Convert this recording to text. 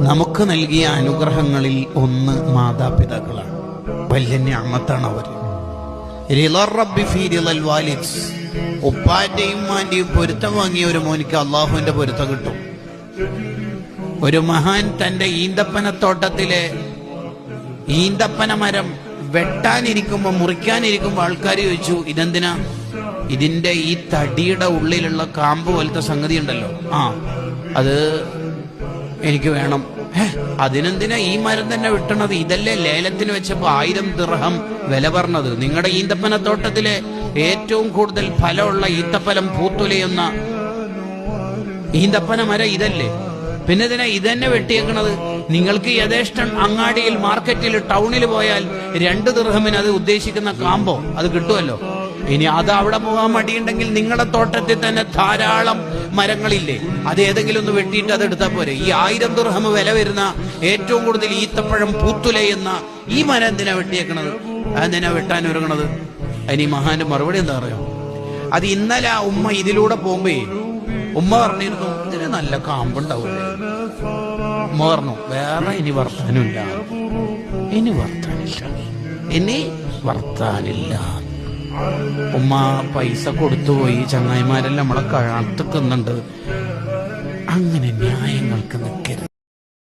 നമുക്ക് നൽകിയ അനുഗ്രഹങ്ങളിൽ ഒന്ന് മാതാപിതാക്കളാണ്. വലിയ നിഅമത്താണ് അവർ. ഉപ്പാന്റെയും ഉമ്മാന്റെയും പൊരുത്തം വാങ്ങിയ ഒരു മോനിക്ക് അള്ളാഹുവിന്റെ പൊരുത്തം കിട്ടും. ഒരു മഹാൻ തന്റെ ഈന്തപ്പനത്തോട്ടത്തിലെ ഈന്തപ്പന മരം വെട്ടാനിരിക്കുമ്പോ മുറിക്കാനിരിക്കുമ്പോ ആൾക്കാർ ചോദിച്ചു, ഇതെന്തിനാ? ഇതിന്റെ ഈ തടിയുടെ ഉള്ളിലുള്ള കാമ്പ് പോലത്തെ സംഗതി ഉണ്ടല്ലോ, അത് എനിക്ക് വേണം. അതിനെന്തിനാ ഈ മരം തന്നെ വിട്ടണത്? ഇതല്ലേ ലേലത്തിന് വെച്ചപ്പോ 1000 ദിർഹം വില പറഞ്ഞത്. നിങ്ങളുടെ ഈന്തപ്പനത്തോട്ടത്തിലെ ഏറ്റവും കൂടുതൽ ഫലമുള്ള ഈത്തപ്പലം പൂത്തുലയുന്ന ഈന്തപ്പന മരം ഇതല്ലേ, പിന്നെ ഇതിനെ ഇതന്നെ വെട്ടിയേക്കണത്? നിങ്ങൾക്ക് യഥേഷ്ടം അങ്ങാടിയിൽ മാർക്കറ്റിൽ ടൗണിൽ പോയാൽ 2 ദിർഹമിന് അത് ഉദ്ദേശിക്കുന്ന കാമ്പോ അത് കിട്ടുമല്ലോ. ഇനി അത് അവിടെ പോകാൻ മടിയുണ്ടെങ്കിൽ നിങ്ങളുടെ തോട്ടത്തിൽ തന്നെ ധാരാളം മരങ്ങളില്ലേ, അത് ഏതെങ്കിലും ഒന്ന് വെട്ടിയിട്ട് അത് എടുത്താൽ പോരെ. ഈ 1000 ദിർഹം വില വരുന്ന ഏറ്റവും കൂടുതൽ ഈത്തപ്പഴം പൂത്തുലയുന്ന ഈ മരം എന്തിനാ വെട്ടിയേക്കണത്? അതെന്തിനാ വെട്ടാൻ ഒരുങ്ങണത്? അതിന് ഈ മഹാന്റെ മറുപടി എന്താ പറയാ? അത് ഇന്നലെ ആ ഉമ്മ ഇതിലൂടെ പോകുമ്പോ ഉമ്മ പറഞ്ഞിരുന്നു, ഇതിന് നല്ല കാമ്പുണ്ടാവില്ലേ. ഉമ്മ പറഞ്ഞു, വേറെ ഇനി വർത്താനില്ല, ഇനി വർത്താനില്ല. ഉമ്മ പൈസ കൊടുത്തുപോയി, ചങ്ങായിമാരെല്ലാം നമ്മളെ കാത്തുക്കുന്നുണ്ട്. അങ്ങനെ ന്യായങ്ങൾക്ക് നിൽക്കരുത്.